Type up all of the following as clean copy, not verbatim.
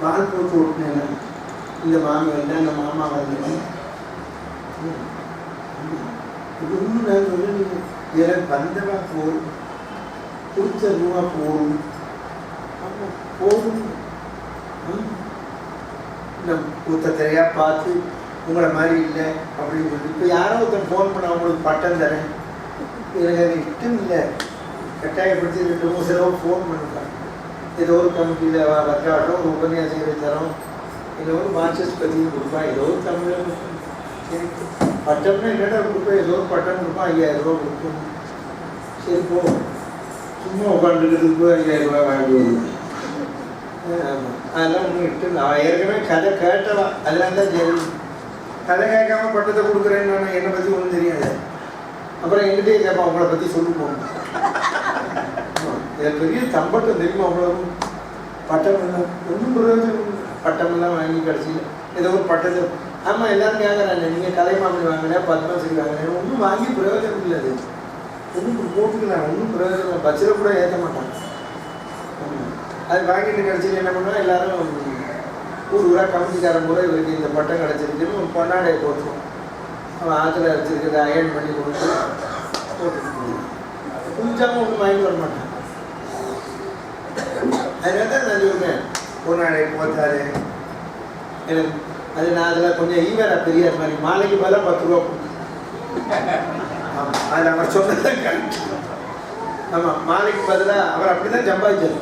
Mall போட்டு விட்டுனேன். இந்த மாமி வந்தேன், அந்த மாமா வந்தேன். இது ஒன்றும் நான் சொல்லி எனக்கு வந்தவா போகும், கொடுத்த ரூபா போகும், போகும். இந்த ஊத்தத்தையா பார்த்து உங்களை மாதிரி இல்லை அப்படின்னு சொல்லி இப்போ யாரோ ஒருத்தர் ஃபோன் பண்ண அவங்களுக்கு பட்டம் தரேன், எனக்கு அது இஷ்டம் இல்லை, கட்டாயப்படுத்தி 2-3 தடவை ஃபோன் பண்ணுறாங்க. ஏதோ ஒரு கமிட்டியில் வர்க்காட்டம் ஒரு உபன்யாசம் தரோம், ஏதோ ஒரு மார்க்சிஸ்ட் பற்றியும் கொடுப்பான், ஏதோ ஒரு தமிழ் சரி பட்டம்னா என்னடா கொடுப்பேன், ஏதோ ஒரு பட்டம் கொடுப்பான், 5000 ரூபா கொடுப்போம். சரி போ, சும்மா உட்காந்துக்கிறதுக்கு 5000 ரூபா வாங்கி வருவேன். ஆமாம், அதெல்லாம் ஒன்றும் இஷ்டம். அவன் ஏற்கனவே கதை கேட்டவா, அதெல்லாம் தான் சரி. கதை கேட்காம பட்டத்தை கொடுக்குறேன்னு நான் என்னை பற்றி ஒன்றும் தெரியாது. அப்புறம் எங்கிட்டே கேட்பான், உங்களை பற்றி சொல்லி போகணும். எனக்கு பெரிய தம்பட்டம் தெரியுமா, அவ்வளோ பட்டம் எல்லாம் ஒன்றும் பிரயோஜனம். பட்டமெல்லாம் வாங்கி கிடச்சி ஏதோ ஒரு பட்டத்தை, ஆமாம் எல்லாரும் கேட்குறாங்க, நீங்கள் கலைமாமணி வாங்கினேன், பத்மஸ்ரீ வாங்கினேன், ஒன்றும் வாங்கி பிரயோஜனம் இல்லை. அது ஒன்றும் போட்டுக்கலாம், ஒன்றும் பிரயோஜனம், பட்ஜெட் கூட ஏற்ற மாட்டாங்க. அது வாங்கிட்டு கிடச்சிட்டு என்ன பண்ணுவோம், எல்லாரும் ஊராக கமிட்டிக்காரன் கூட இவருக்கு இந்த பட்டம் கிடச்சிருக்குன்னு ஒரு பொன்னாடையை போட்டுருவோம். அவன் ஆற்றுல வச்சுருக்கிறத அயன் பண்ணி கொடுத்து போட்டுருக்கோம். புதுச்சாமல் ஒன்றும் வாங்கி வர மாட்டான். அதனால தான் நான் சொல்லுவேன், பொன்னாடை போத்தாரு எனக்கு அது நான் அதில் கொஞ்சம் ஈவேரா பெரியார் மாதிரி மாலைக்கு மேலே 10 ரூபா கொடுத்து. ஆமாம், அதில் அவர் சொன்னதான் கரெக்ட். ஆமாம், மாலைக்கு பதிலாக அவர் அப்படி தான் சம்பாதிச்சார்.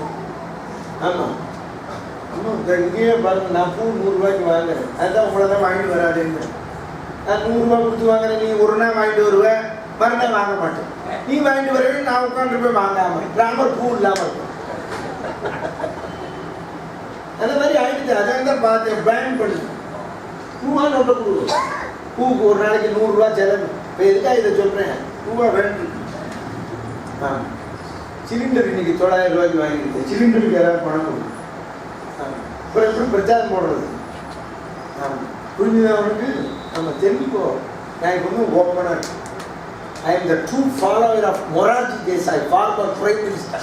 ஆமாம் ஆமாம், இங்கேயே பாருங்க, நான் பூ 100 ரூபாய்க்கு வாங்குறேன், அதுதான் உங்களை தான் வாங்கிட்டு வராதுன்னு. நான் 100 ரூபா கொடுத்து வாங்குறேன், நீ ஒரு நாள் வாங்கிட்டு வருவேன், மறுநாள் வாங்க மாட்டேன். நீ வாங்கிட்டு வரவே நான் உட்காந்து போய் வாங்காமல் ராமர் பூ இல்லாமல் இருக்கும். அந்த மாதிரி ஆகிடுச்சு. அதான் தான் பார்த்தேன், பேன் பண்ணி பூவா நோட்ட கொடுக்கும். பூவுக்கு ஒரு நாளைக்கு 100 ரூபா செலவு. இப்போ எதுக்காக இதை சொல்கிறேன், பூவா வேணும். ஆ, சிலிண்டர் இன்னைக்கு 900 ரூபாய்க்கு வாங்கியிருக்கேன். சிலிண்டருக்கு யாராவது பணம் கொடுக்கும். அப்புறம் எப்படி பிரச்சாரம் போடுறது? ஆமாம், புரிஞ்சுதான் அவனுக்கு. நம்ம தெரிஞ்சுக்கோ, நான் இப்போ வந்து ஓப்பனாக இருக்கு. I am the true follower of Morarji Desai, former Prime Minister.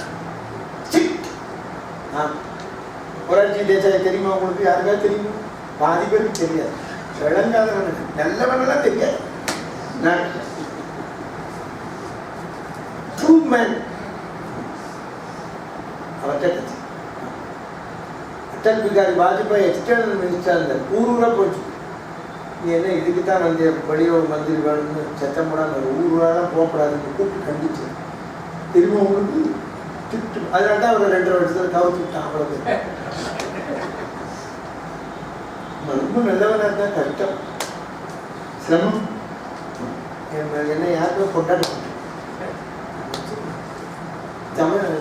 Morarji Desai தெரியுமா உங்களுக்கு? யாருக்காவது தெரியுமா? பாதி பேருக்கு தெரியாது. விளங்காதவனுக்கு, நல்லவனெல்லாம் தெரியாது. நான் ட்ரூ மேன் அவர்கிட்ட கட்சி. அட்டல் பிகாரி வாஜ்பாய் எக்ஸ்டர்னல் மினிஸ்டர் இருந்தார். ஊரூராக போச்சு. நீ என்ன இதுக்கு தான் வந்து வெளியே மந்திரி வேணும்னு சத்தம் போடாமல் ஊரூராக போகக்கூடாதுன்னு கூப்பிட்டு கண்டிச்சு. தெரியுமா உங்களுக்கு? திட்டு. அதனால தான் அவர் 2.5 வருஷத்தில் கவுத்து விட்டான். அவ்வளோ ரொம்ப நல்லவனாக இருந்தால் கஷ்டம், சிரமம். என்ன யாருமே கொண்டாட மாட்டேன்.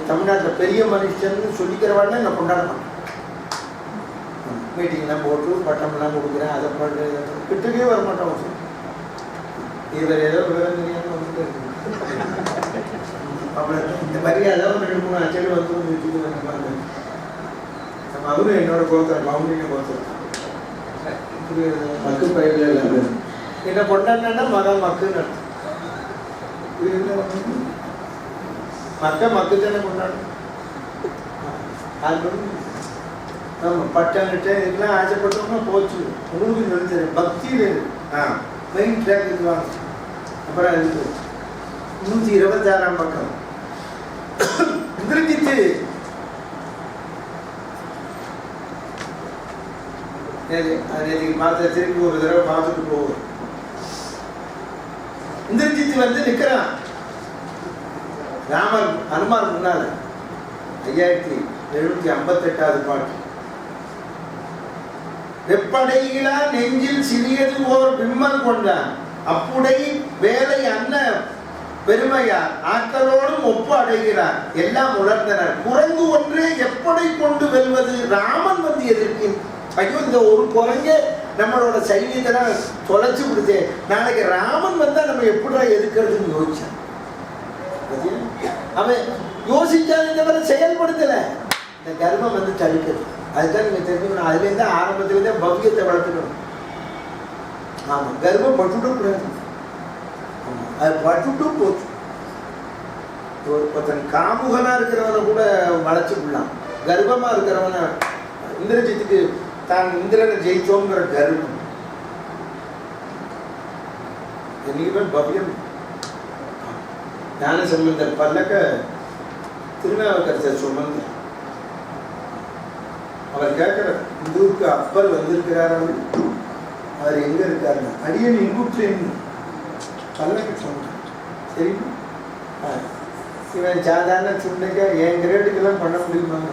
தமிழ்நாட்டில் பெரிய மனுஷன்னு சொல்லிக்கிறவாடனே நான் கொண்டாட மாட்டேன். மீட்டிங்லாம் போட்டு பட்டம்லாம் கொடுக்குறேன், அதை பண்ணு கிட்டக்கே வர மாட்டோம். இவர் ஏதோ விவரம் தெரியாமல் வந்துட்டு அவ்வளோ இந்த மாதிரி ஏதாவது 2-3 அச்சடி வந்து வச்சுட்டு நம்ம அவரும் என்னோட கோத்திரம் பவுண்டிங்க கோத்திரம் மக்கு பயிரில் எல்லாமே என்ன கொண்டாடினா மகன் மக்குன்னு மக்கு தானே கொண்டாடும். அது ஆமாம், பட்டம் கிட்ட இதெல்லாம் ஆசைப்பட்டோம்னா போச்சு. உங்களுக்கு சொல்லி தரேன், பக்தியில் மெயின் ட்ராக் இதுவாங்க. அப்புறம் அதுக்கு 126ஆம் பக்கம் இந்திரஜித்து நேற்றுக்கு பார்த்த, திருப்பி ஒரு தடவை பார்த்துட்டு போவோம். இந்திரஜித்து வந்து நிற்கிறான் ராமர் ஹனுமான் முன்னால. 5758வது பாட்டு. வெப்படையிலா நெஞ்சில் சிறியது ஓர் பிம்மன் கொண்டான், அப்புடை வேலை அன்ன பெருமையார் ஆற்றலோடும் ஒப்பு அடைகிறார், எல்லாம் உணர்ந்தனர். குரங்கு ஒன்றே எப்படை கொண்டு வெல்வது, ராமன் வந்து எதிர்க்கின். ஐயோ, இந்த ஒரு குரங்க நம்மளோட சைனியத்தை தொலைச்சு விடுதே, நாளைக்கு ராமன் வந்தா நம்ம எப்படா எதுக்குறதுன்னு யோசிச்சான். அவன் யோசிச்சாலும் தவிர செயல்படுத்தல. இந்த கர்மம் வந்து தடுக்கிறது. அதுதான் நீங்க தெரிஞ்சுக்கணும். அதுலேருந்து ஆரம்பத்திலேருந்தே பவ்யத்தை வளர்த்துக்கணும். ஆமா, கர்வம் பட்டுவிடக்கூடாது. அது பட்டுட்டு போச்சு. ஒருத்தன் காமுகனா இருக்கிறவனை கூட வளைச்சு விடலாம், கர்வமா இருக்கிறவனை இந்திரஜித்துக்கு தான் இந்திரனை ஜெயிச்சோங்கிற கர்வம். என்னைக்குமே பவ்யம். ஞான சம்பந்தர் பல்லக்க திருநாவுக்கரசர் சுமந்து அவர் கேட்கிறார், இந்த ஊருக்கு அப்பர் வந்திருக்கிறார், அவர் எங்க இருக்காருன்னா அடியன் இங்குற்றேன் பல்லக்க சொன்னார். சரி, இவன் சாதாரண சுண்டைக்க என் கிரேட்டுக்கெல்லாம் பண்ண முடியுமாங்க?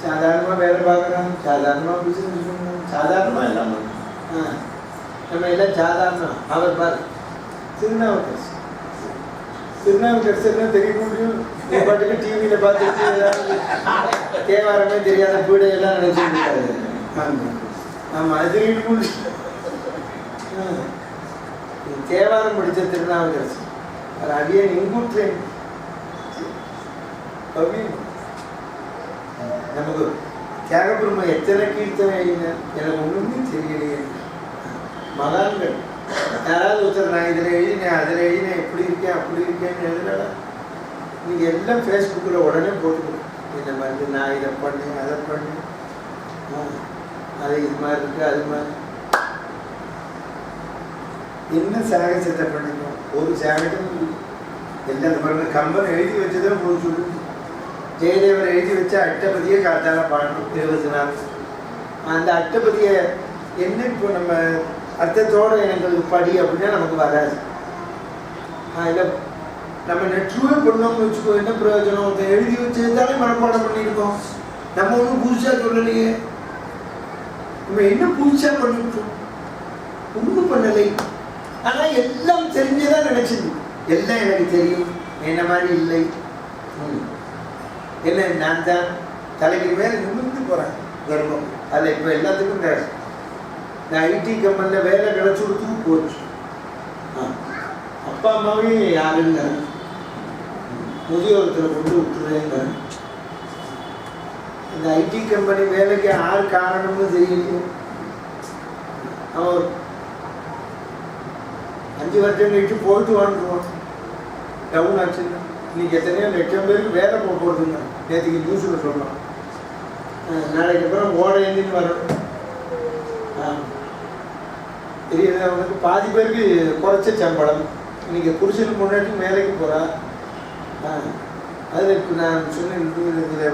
சாதாரணமாக வேலை பார்க்குறான், சாதாரணமாக பிசினஸ் பண்ணுறான், சாதாரணமாக எல்லாம் பண்ணுறான். நம்ம எல்லாம் சாதாரணம். அவர் பாரு திருநாவுக்கரசு, திருநாவுக்கரசுன்னு தெரிய முடியும். நீ பாட்டுக்கு டிவியில் பார்த்துட்டு ஏதாவது தேவாரமே தெரியாத பீடையெல்லாம் நினைச்சுட்டு ஆமாம், அது தெரிய முடியும். தேவாரம் படித்த திருநாவுக்கரசு அது அடியே இங்குற்றேன். நமக்கு தியாகபெருமை எத்தனை கீர்த்தனை எனக்கு ஒன்றுமே தெரியலையே. மகான்கள் யாராவது ஒருத்தர் நான் இதில் எழுதினேன் அதில் எழுதினேன் இப்படி இருக்கேன் அப்படி இருக்கேன்னு எழுதுனா நீங்கள் எல்லாம் ஃபேஸ்புக்கில் உடனே போட்டுக்கணும். இந்த மாதிரி நான் இதை பண்ணேன் அதை பண்ணேன், அது இது மாதிரி இருக்குது அது மாதிரி. என்ன சாகசத்தை பண்ணிக்கணும்? ஒரு சாகசம் எல்லாம் பாருங்க. கம்பன் எழுதி வச்சதான் போய் சொல்லு. ஜெயதேவர் எழுதி வச்ச அட்டபதியை காத்தால பாடணும் 20 நாள். அந்த அட்டபதியை என்ன இப்போ நம்ம அர்த்தத்தோடு எனக்கு படி அப்படின்னா நமக்கு வராது. இல்லை நம்ம நெற்றுவே பண்ணோம்னு வச்சுக்கோ, என்ன பிரயோஜனம்? அதை எழுதி வச்சதுதானே மனப்பாடம் பண்ணியிருக்கோம். நம்ம ஒன்றும் புதுசாக சொல்லலையே. நம்ம என்ன புதுசாக பண்ணிவிட்டோம்? ஒன்றும் பண்ணலை. ஆனால் எல்லாம் தெரிஞ்சதான் நினைச்சிருந்தோம். எல்லாம் எனக்கு தெரியும், என்ன மாதிரி இல்லை. என்ன நான் தான் தலைக்கு மேலே நிமிர்ந்து போகிறேன் கர்ப்பம். அதில் இப்போ எல்லாத்துக்கும் நான் ஐடி கம்பெனியில் வேலை கிடச்சி கொடுத்து போச்சு. அப்பா அம்மாவே யாருங்க முதியோரத்தில் கொண்டு விட்டுறேங்க. இந்த ஐடி கம்பெனி வேலைக்கு யார் காரணம்னு தெரியலையே. அவன் 5 வருஷம் கழிச்சு போயிட்டு வாழ்ந்துருவான். டவுன் ஆச்சுன்னா இன்னைக்கு எத்தனையோ லட்சம் பேருக்கு வேலை போடுறதுங்க. நேற்றுக்கு நியூஸில் சொல்லலாம். நாளைக்கு அப்புறம் ஓட எந்தின்னு வரணும். தெரியுது அவனுக்கு. பாதி பேருக்கு குறைச்ச சம்பளம். இன்னைக்கு புருஷனுக்கு முன்னாடி வேலைக்கு போகிறா. அதில் இப்போ நான் சொன்னேன்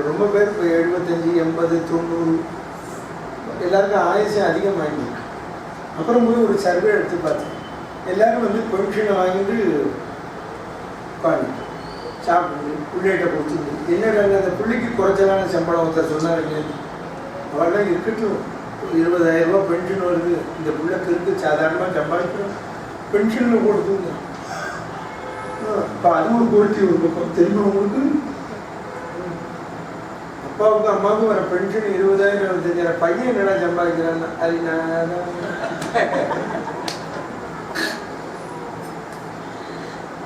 ரொம்ப பேர் இப்போ 75, 80, 90 எல்லாருக்கும் ஆயுஷம் அதிகமாகிடுது. அப்புறம் போய் ஒரு சர்வே எடுத்து பார்த்தேன். எல்லோரும் வந்து பென்ஷனை வாங்கிட்டு உட்காந்து சாப்பிட்டு பிள்ளைகிட்ட கொடுத்துட்டு என்னடா அந்த பிள்ளைக்கு குறைச்சலான சம்பளம் ஒருத்தர் சொன்னாருங்க. அவெல்லாம் இருக்கட்டும், 20,000 ரூபா பென்ஷன் வருது, இந்த பிள்ளைக்கு இருக்கு, சாதாரணமாக சம்பாதிக்கிறோம், பென்ஷனில் கொடுத்துங்க. இப்போ அது ஒரு குவாலிட்டி ஒரு பக்கம் தெரியுமா உங்களுக்கு? அப்பாவுக்கு அம்மாவுக்கும் வர பென்ஷன் 20,000, 25,000. பையன் என்னடா சம்பாதிக்கிறான்னா அது நான்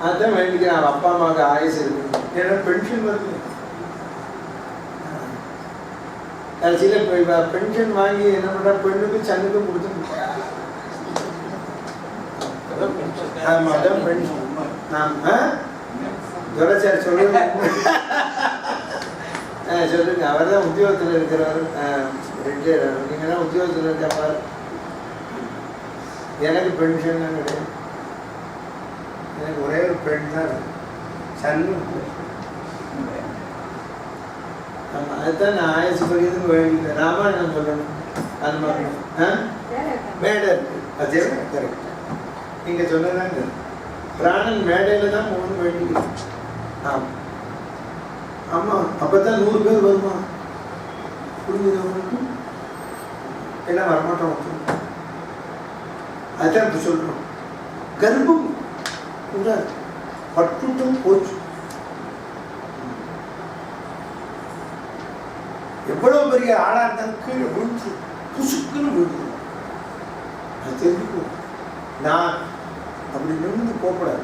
அதான் வேண்டிக்கிறேன். அவன் அப்பா அம்மாவுக்கு ஆயுசு இருக்கு, ஏன்னா பென்ஷன் வருது. கடைசியில் போய் பென்ஷன் வாங்கி என்ன பண்ணுறா, பெண்ணுக்கு சங்குக்கும் கொடுத்து. ஆமாம், அதான் பென்ஷன். ஜொலச்சார் சொல்லுங்க. சொல்லுங்க. அவர் தான் உத்தியோகத்தில் இருக்கிறவர், ரிட்டையர். நீங்கள் தான் உத்தியோகத்தில் இருக்காரு. எனக்கு பென்ஷன்லாம் கிடையாது. எனக்கு ஒரே ஒரு பெண் தான் சன்னு. ஆமாம், அதுதான் நான் ஆயுசு படிக்கிறதுக்கு வேண்டிக்கிறேன். ராமாயணம் சொல்லணும் அது மாதிரி. மேடை இருக்கு, அதே கரெக்ட். நீங்கள் சொன்னதாங்க பிராணன் மேடையில் தான் போகணும் வேண்டிக்கிறேன். ஆமாம் ஆமாம், அப்போ தான் 100 பேர் வருமா? புரிஞ்சுது? என்ன வரமாட்டோம். அதுதான் இப்போ சொல்கிறோம். கர்ப்பம் கூடாது, பட்டுட்டும் போச்சு. எவ்வளோ பெரிய ஆளாக இருந்தாலும் கீழே விழுந்து புசுக்குன்னு விழுந்து. அது தெரிஞ்சுக்கும். நான் அப்படி நிமிர்ந்து போகக்கூடாது.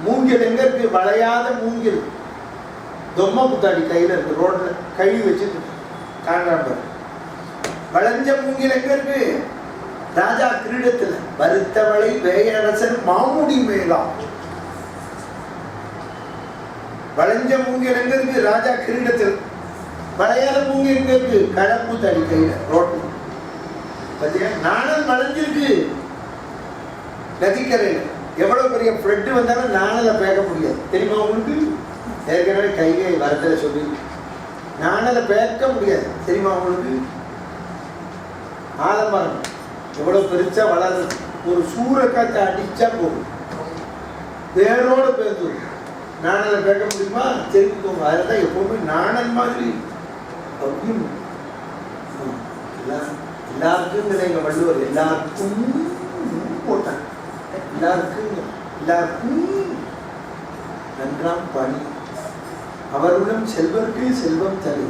மூங்கில் எங்க இருக்கு? வளையாத மூங்கில் தொம்மை புத்தாடி கையில் இருக்கு, ரோட்ல கழுவி வச்சுட்டு காண்றாம்பர். வளைஞ்ச மூங்கில் எங்க இருக்கு? ராஜா கிரீடத்துல. வருத்தவளை வேயரசன் மாமுடி மேலா. வளைஞ்ச மூங்கில் எங்க இருக்கு? ராஜா கிரீடத்தில். வளையாத மூங்கில் எங்க இருக்கு? கடப்பு தடி கையில ரோட்டு. பாத்தீங்க, நாணல் வளைஞ்சிருக்கு நதிக்கரையில. எவ்வளவு பெரிய ஃப்ளட் வந்தாலும் நாணலை பேக்க முடியாது, தெரியுமா உங்களுக்கு? ஏற்கனவே கைகை வரத்துல சொல்லி நாணலை பேக்க முடியாது, தெரியுமா உங்களுக்கு? ஆலமரம் எவ்வளவு பெருசா வளருது, ஒரு சூறைக்காற்றை அடிச்சா போகும், வேரோட பேர்ந்து. நாணலை பேக்க முடியுமா? தெரிஞ்சுக்கோங்க. அதுதான் எப்பவுமே நாணல் மாதிரி அப்படின்னு எல்லாருக்கும் எங்க வள்ளுவர் எல்லாருக்கும் போட்டாங்க. எல்லாருக்கும் நன்றாம் பணி அவர்களும் செல்வருக்கு செல்வம் தலை.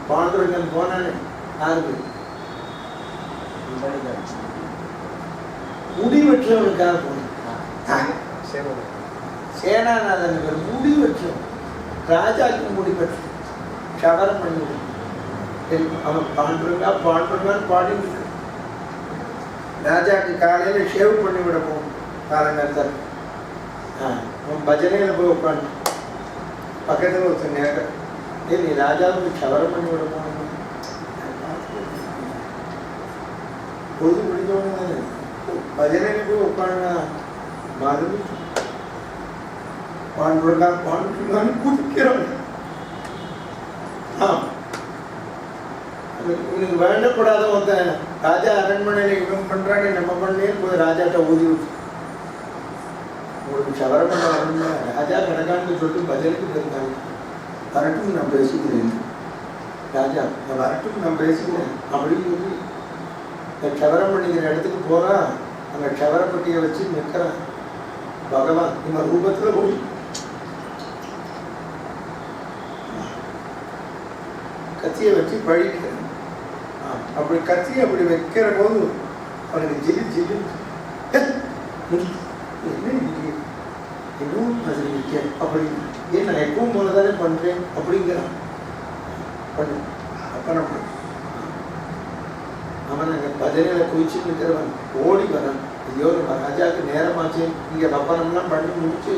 பாண்டுரங்கன் போனானே யாருக்கு? முடிவற்றவனுக்காக போன சேனாநாதன் முடிவற்றவன், ராஜாக்கு முடிவற்ற சவரம் பண்ணி அவன் பாண்டுரங்கா பாண்டுரங்கான்னு பாடிட்டு இருக்க. ராஜாக்கு காலையில ஷேவ் பண்ணி விட போகும் காலங்காலத்தால். அவன் பஜனையில போய் உட்காந்து பக்கத்துல ஒருத்தர் நேரம், ஏ நீ ராஜாவுக்கு சவரம் பண்ணி விட போகணும். பொழுது முடிஞ்சவனு பஜனையில போய் உட்காந்து மருந்து பாண்டுரங்கா பாண்டுரங்கான்னு குதிக்கிறான். உனக்கு வேண்டக்கூடாத ஒருத்தன் ராஜா அரண்மனையில இவன் பண்றானே நம்ம பண்ணேன்னு போய் ராஜாட்ட ஊதி விட்டு உங்களுக்கு சவரம் பண்ண வரணும்னா ராஜா கிடக்கான்னு சொல்லிட்டு பஜனைக்கு போயிருந்தாங்க. வரட்டும் நான் பேசிக்கிறேன், ராஜா நான் வரட்டும் நான் பேசிக்கிறேன் அப்படின்னு சொல்லி சவரம் பண்ணிக்கிற இடத்துக்கு போறான். அங்க சவரப்பட்டியை வச்சு நிற்கிறான் பகவான். இவன் ரூபத்துல போய் கத்தியை வச்சு பழிக்கிறேன். அப்படி கத்தியை அப்படி வைக்கிற போது அவனுக்கு ஜிலி ஜிலி இன்னும் மாதிரி இருக்கேன் அப்படின்னு. ஏன் நான் எப்பவும் போலதானே பண்றேன் அப்படிங்கிறான். பண்ணு அப்ப அவன் அங்க பஜனையில குளிச்சுட்டு இருக்கிறவன் ஓடி வரான். ஐயோ நம்ம ராஜாவுக்கு நேரமாச்சு, இங்க பப்பனம்லாம் பண்ணி முடிச்சு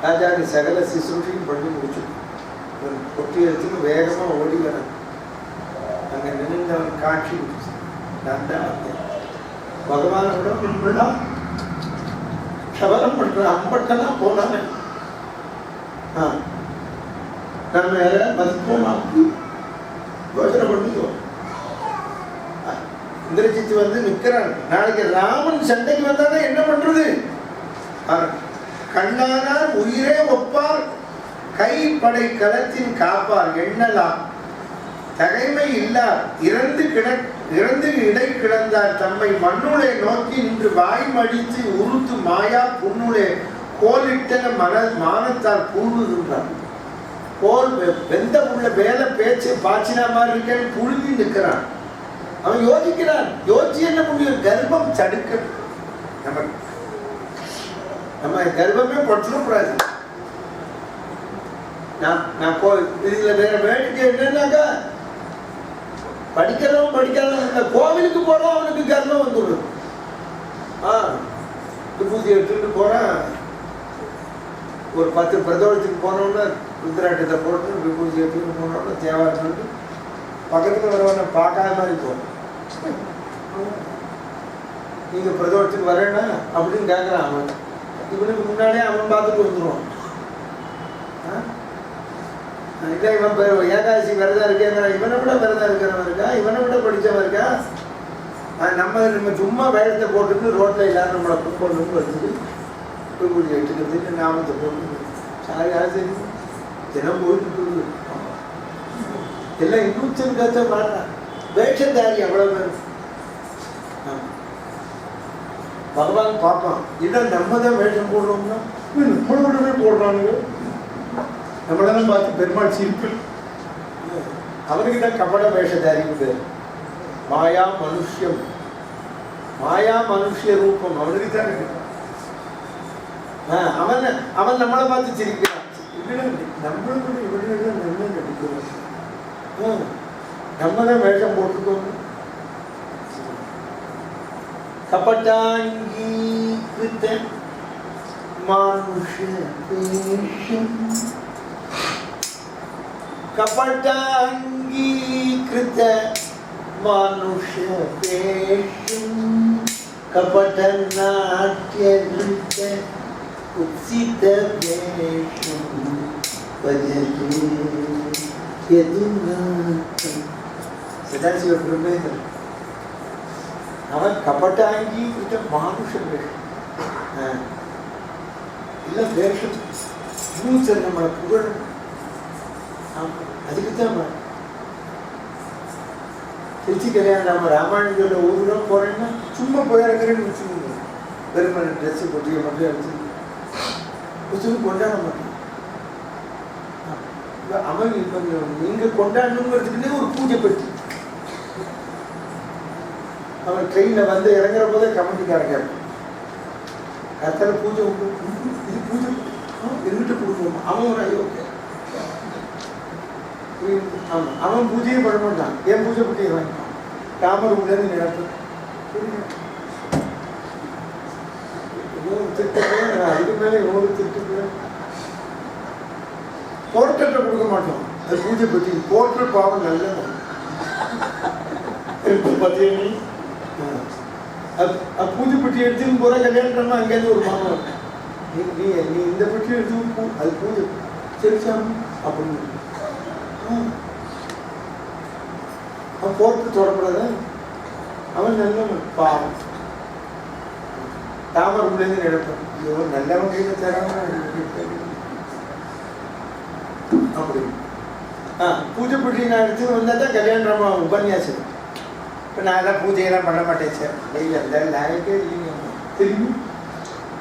ராஜாவுக்கு சகல சிசுஷையும் பண்ணி முடிச்சு கொட்டி எடுத்துட்டு வேகமா ஓடி வரான். அங்க நின்றவன் காட்சி பகவானோட சபலம் பண்ற அம்பட்டெல்லாம் போனாங்க. நம்ம மதிப்போம் யோசனை பண்ணிக்கோ. இந்திரஜித் வந்து நிற்கிறான். நாளைக்கு ராமன் சண்டைக்கு வந்தானே என்ன பண்றது? கண்ணானார் உயிரே ஒப்பார், கைப்படை களத்தின் காப்பார் எண்ணலாம் தகைமை இல்லார், இறந்து இடை கிடந்தார் தம்மை மண்ணுளை நோக்கி நின்று வாய் மடித்து உருத்து மாயா புண்ணுளே கோலிட்டன மானத்தார் பூணுகின்றார். கோல் வெந்த உள்ள வேலை பேச்சு பாச்சினா மாதிரி இருக்கேன்னு புழுங்கி நிற்கிறான். அவன் யோசிக்கிறான். யோசிச்சு என்ன முடியும்? கர்ப்பம் தடுக்க நம்ம கர்ப்பமே பட்டுக்கூடாது. நான் இதுல வேற வேடிக்கை என்னன்னாக்கா, படிக்கிறவன் படிக்காதவன் கோவிலுக்கு போறோம் அவனுக்கு கர்ப்பம் வந்துடும். விபூதி எடுத்துட்டு போறான். ஒரு 10 பிரதோஷத்துக்கு போனோம்னா ருத்ராட்டத்தை போட்டு விபூதி எடுத்துட்டு போனோம்னா தேவாரம் சொல்லிட்டு பக்கத்துல வரவன பார்க்காத மாதிரி போகணும். நீங்க பிரதோஷத்துக்கு வரேன்னா அப்படின்னு கேட்கறான். அவன் இவனுக்கு முன்னாடியே அவன் பார்த்துட்டு வந்துடுவான். இல்லை இவன் ஏகாதசி விரதம் இருக்கேங்கிறான். இவனை விட விரதம் இருக்கிறவன் இருக்கா, இவனை விட படித்தவன் இருக்கா. நம்ம சும்மா வேடத்தை போட்டுட்டு ரோட்டில் எல்லாரும் நம்மளை கொண்டு வந்துட்டு விபூதி எடுத்துக்கிறதுக்கு நாமத்தை போட்டு சாரி தினம் போயிட்டு எல்லாம் இன்னும் கருத்தை மாட்டான். வேஷத்தாரி எவ்வளவு பேர் பகவான் பார்ப்பான். இல்லை நம்ம தான் வேஷம் போடுறோம்னா நம்மளோடவே போடுறானுங்க. நம்மளெல்லாம் பார்த்து பெருமாள் சிரிப்பு. அவனுக்கு தான் கபட வேஷதாரின்னு பேர். மாயா மனுஷியம், மாயா மனுஷிய ரூபம் அவனுக்கு தான் இருக்கு. அவன் நம்மளை பார்த்து சிரிக்கிறான். நம்மளுக்கு இவனுக்கு நம்ம நடிக்கிறோம். நம்ம தான் வேஷம் போட்டுக்கோங்க. கபட்டாங்கி मानुष वेशम कपटांगीकृत मानुष वेशम कपट नाट्य नृत्य उत्सित वेशम भजते यदुनाथम सदाशिव ब्रह्मेंद्र அவன் கபட்டாங்கி கிட்ட மானுஷ வேஷம் இல்லை வேஷம் ஃபியூச்சர் நம்மளை புகழ் அதுக்குத்தான் திருச்சி கல்யாணம் நம்ம ராமாயணத்தோட ஊரில் போகிறேன்னா சும்மா போயிறக்கிறேன்னு வச்சுக்கோங்க பெருமை ட்ரெஸ்ஸு கொட்டியை மட்டும் எடுத்து கொண்டாட மாட்டோம் அவன் இப்போ நீங்கள் கொண்டாடணுங்கிறதுக்குன்னே ஒரு பூஜை பெட்டி அவன் ட்ரெயினில் வந்து இறங்குற போதே கமிட்டிக்காரங்க கத்தனை பூஜை உண்டு இது பூஜை எங்கிட்ட கொடுப்போம் அவன் ஒரு ஐயோக்கே ஆமாம் அவன் பூஜையே பண்ண மாட்டான் என் பூஜை பற்றி வாங்கிப்பான் ராமர் உள்ளேருந்து நினைப்பேன் திட்டமே அதுக்கு மேலே ஒரு திட்டமே போர்ட்ரேட்டை கொடுக்க மாட்டோம் அது பூஜை பற்றி போர்ட்ரேட் பாவம் நல்ல பார்த்தீங்க பூஜை பெட்டி எடுத்துன்னு போகிற கல்யாணம் அங்கேருந்து ஒரு மாமா நீ இந்த பெட்டி எடுத்து அது பூஜை சரிச்சாம் அப்படின்னு அவன் போட்டு தொடப்படாத அவன் நல்லவன் பாவம் தாமரை உள்ளேருந்து நினைப்பான் ஐயோ நல்லவன் கையில் தராம அப்படி பூஜை பெட்டி நான் எடுத்துன்னு வந்தால் தான் கல்யாணமா உபன்யாசம் இப்போ நான் எல்லாம் பூஜையெல்லாம் பண்ண மாட்டேன் சார் இல்லை இந்த லாயக்கே இல்லைங்க தெரியும்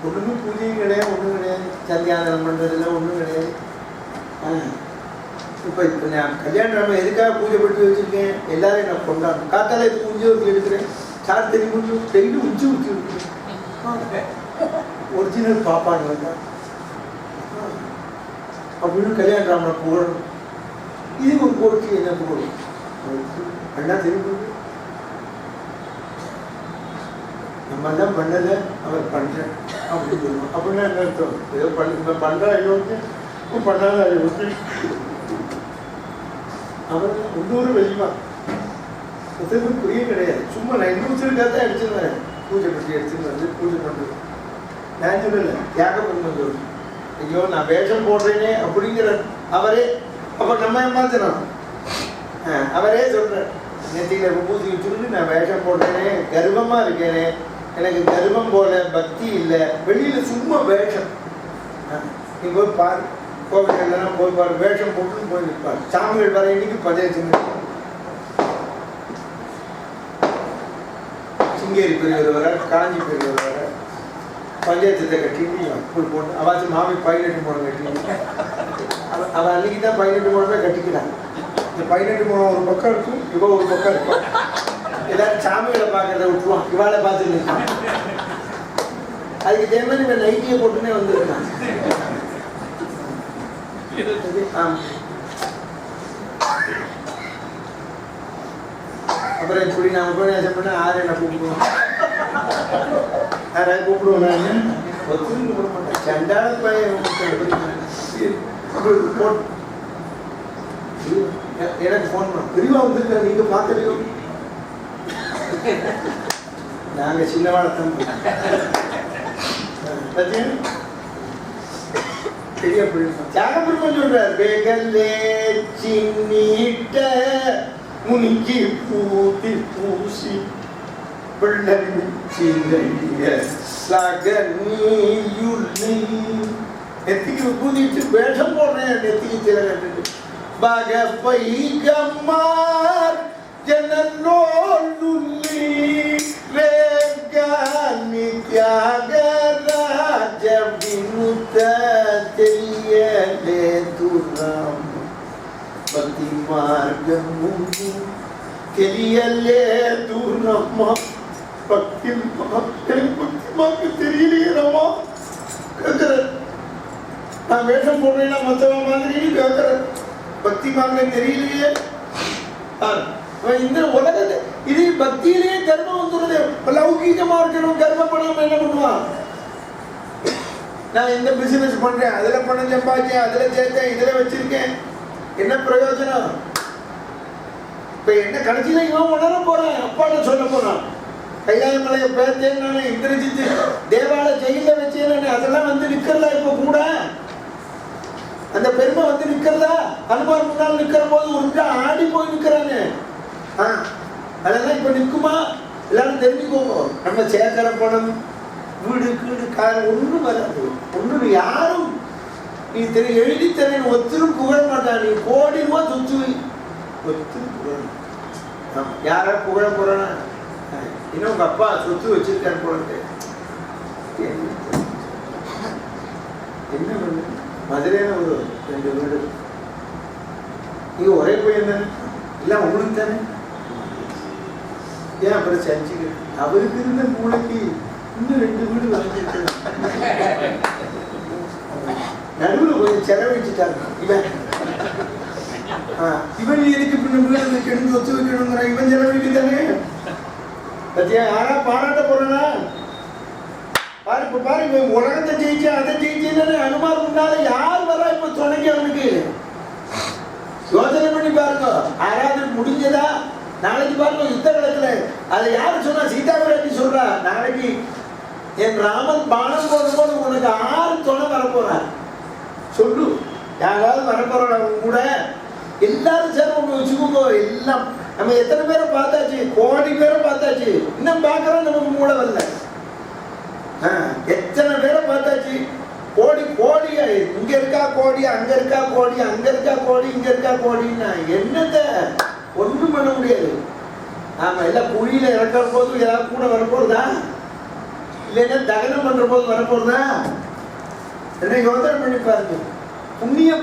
ஒன்றுமே பூஜையும் கிடையாது ஒன்றும் கிடையாது சந்தியாதனம் பண்ணுறதுல ஒன்றும் கிடையாது இப்போ நான் கல்யாணம் எதுக்காக பூஜை படுத்தி வச்சுருக்கேன் எல்லாரையும் நான் கொண்டாடணும் காத்தால இது உஞ்சி ஊற்றி எடுக்கிறேன் சார் தெரியும் டெய்லி உச்சி ஊற்றி விட்டுருக்கேன் ஒரிஜினல் பாப்பான்னு வந்தா அப்படின்னு கல்யாணம் புகழணும் இதுக்கு ஒரு கோரிக்கை என்ன புகழும் அண்ணா தெரியும் நம்ம தான் பண்ணதை அவர் பண்ணுறேன் அப்படின்னு சொல்லுவோம் அப்படின்னா என்ன அர்த்தம் ஏதோ பண்ணுறா ஐயோக்கு பண்ணாத ஐயோக்கு அவர் இன்னொரு வெளிமா எதுவும் புரிய கிடையாது சும்மா நான் இன்னும் வச்சிருக்காதான் எடுத்துன்னு வரேன் பூஜை பற்றி எடுத்துன்னு வந்து பூஜை பண்ணுறது நான் சொல்லலை தியாகம் பண்ண ஐயோ நான் வேஷம் போடுறேனே அப்படிங்கிற அவரே அப்போ நம்ம ஏமாத்தினோம் அவரே சொல்கிறேன் நெத்தியில் பூஜை வச்சுருந்து நான் வேஷம் போடுறேனே கர்வமாக இருக்கேனே எனக்கு கர்வம் போல பக்தி இல்லை வெளியில் சும்மா வேஷம் நீ போய் பாரு கோவில்லாம் போய் பாரு வேஷம் போட்டுன்னு போய் நிற்பார் சாமிகள் வர இன்னைக்கு பதேசிங்க சிங்கேரி பெரியவர் வர காஞ்சி பெரியவர் வர பஞ்சாயத்தை கட்டின்னு அப்படி போட்டு அவாச்சும் மாமி 18 முழம் கட்டி அவன் அன்னைக்கு தான் 18 முழமே கட்டிக்கிறான் இந்த 18 முழம் ஒரு பக்கம் இருக்கும் இவ ஒரு பக்கம் இருக்கும் எல்லாரும் சாமிகளை பார்க்கறத விட்டுருவான் இவாளை பார்த்துட்டு இருக்கான் அதுக்கு தேவையான இவன் நைட்டியை போட்டுனே வந்துருக்கான் அப்புறம் இப்படி நான் உபன்யாசம் பண்ண ஆறு என்ன கூப்பிடுவோம் யாராவது கூப்பிடுவோம் நான் கூப்பிட மாட்டேன் சண்டால எனக்கு ஃபோன் பண்ண பெரியவா வந்துருக்க நீங்க பார்க்கலையோ நாங்க சின்னவாழத்தான் பெரிய தியாகபுரம் சொல்றார் வேகல்லே சின்னிட்ட முனிக்கு பூத்தி பூசி பிள்ளை நெத்திக்கு பூதிட்டு வேஷம் போடுறேன் நெத்திக்கு சில கட்டுட்டு பகப்பை கம்மார் ஜனலோலுல்லி ரேகானி தியாகராஜ வினுத தெரியலே துராம் பக்தி மார்க்கமு தெரியலே துரம்மா பக்தி மார்க்கு தெரியலையே ரமா கேட்குறேன் நான் வேஷம் போடுறேன்னா மற்றவ மாதிரி கேட்குறேன் பக்தி மார்க்கம் தெரியலையே இந்த உலகத்தை இது பக்தியிலேயே கர்மம் வந்துடுது லௌகீகமா இருக்கணும் கர்மப்படாம என்ன பண்ணுவான் நான் இந்த பிசினஸ் பண்றேன், அதுல பணம் சம்பாதிச்சேன், அதுல சேர்த்தேன், இதுல வச்சிருக்கேன், என்ன பிரயோஜனம்? இப்ப என்ன கடைசியில இவன் உணர போறான், அப்பாட்ட சொல்ல போறான். கைலாய மலையை பேர்த்தேன் நானே, இந்திரஜித்து தேவால ஜெயில வச்சேன், அதெல்லாம் வந்து நிக்கிறதா இப்ப கூட? அந்த பெருமை வந்து நிக்கிறதா? அனுமார் முன்னால் நிக்கிற போது ஒரு ஆடி போய் நிக்கிறாங்க. அதெல்லாம் இப்ப நிக்குமா? எல்லாரும் தெரிஞ்சுக்கோங்க. நம்ம சேர்க்கிற பணம், வீடு கீடு காரம் ஒண்ணும் வராது. ஒண்ணு யாரும் நீ எழுதி தரேன் ஒத்தரும் புகழ மாட்டான். நீ கோடி ரூபாய் சொத்து ஒத்தரும் புகழ. யாரா புகழ போறானா? இன்னும் உங்க அப்பா சொத்து வச்சிருக்காரு போல. என்ன பண்ணு? மதுரையில ஒரு 2 வீடு. நீங்க ஒரே பையன் தானே? இல்ல உங்களுக்கு தானே? ஏன் அப்புறம் செஞ்சுக்க? அவருக்கு இருந்த மூளைக்கு இன்னும் 2 வீடு வாங்கிட்டு நடுவில் கொஞ்சம் செலவழிச்சுட்டாங்க. இவன் எதுக்கு பின்ன கெடுந்து ஒத்து வைக்கணுங்கிற இவன் செலவழிக்கு தானே. பத்தியா யாரா பாராட்ட போறா? பாரு இப்ப பாரு, இவன் உலகத்தை ஜெயிச்சு அதை ஜெயிச்சு அனுமார் முன்னால யார் வரா இப்ப துணைக்கு? அவனுக்கு யோசனை பண்ணி பாருங்க. யாராவது முடிஞ்சதா? நாளைக்கு பாருங்க யுத்த காலத்துல அதை யாரு சொன்னா? சீதாபிராட்டி சொல்றா, நாளைக்கு என் ராமன் பானம் போடும்போது உனக்கு 6 துணை வரப்போறா. சொல்லு, யாராவது வரப்போறா கூட? எல்லாரும் சார் ஒண்ணு வச்சுக்கோங்க. எல்லாம் நம்ம எத்தனை பேரை பார்த்தாச்சு? கோடி பேரை பார்த்தாச்சு. இன்னும் பார்க்கறோம், நமக்கு மூளை வரல. எத்தனை பேரை பார்த்தாச்சு? கோடி கோடியா, இங்க இருக்கா கோடி, அங்க இருக்கா கோடி, அங்க இருக்கா கோடி, இங்க இருக்கா கோடின்னா என்னத்த ஒண்ணும் பண்ண முடியாது. ஆமா, எல்லாம் குழியில இறக்குற போது ஏதாவது கூட வரப்போறதா? இல்லைன்னா தகனம் பண்ற போது வரப்போறதா? என்ன யோசனை பண்ணி பாருங்க. புண்ணிய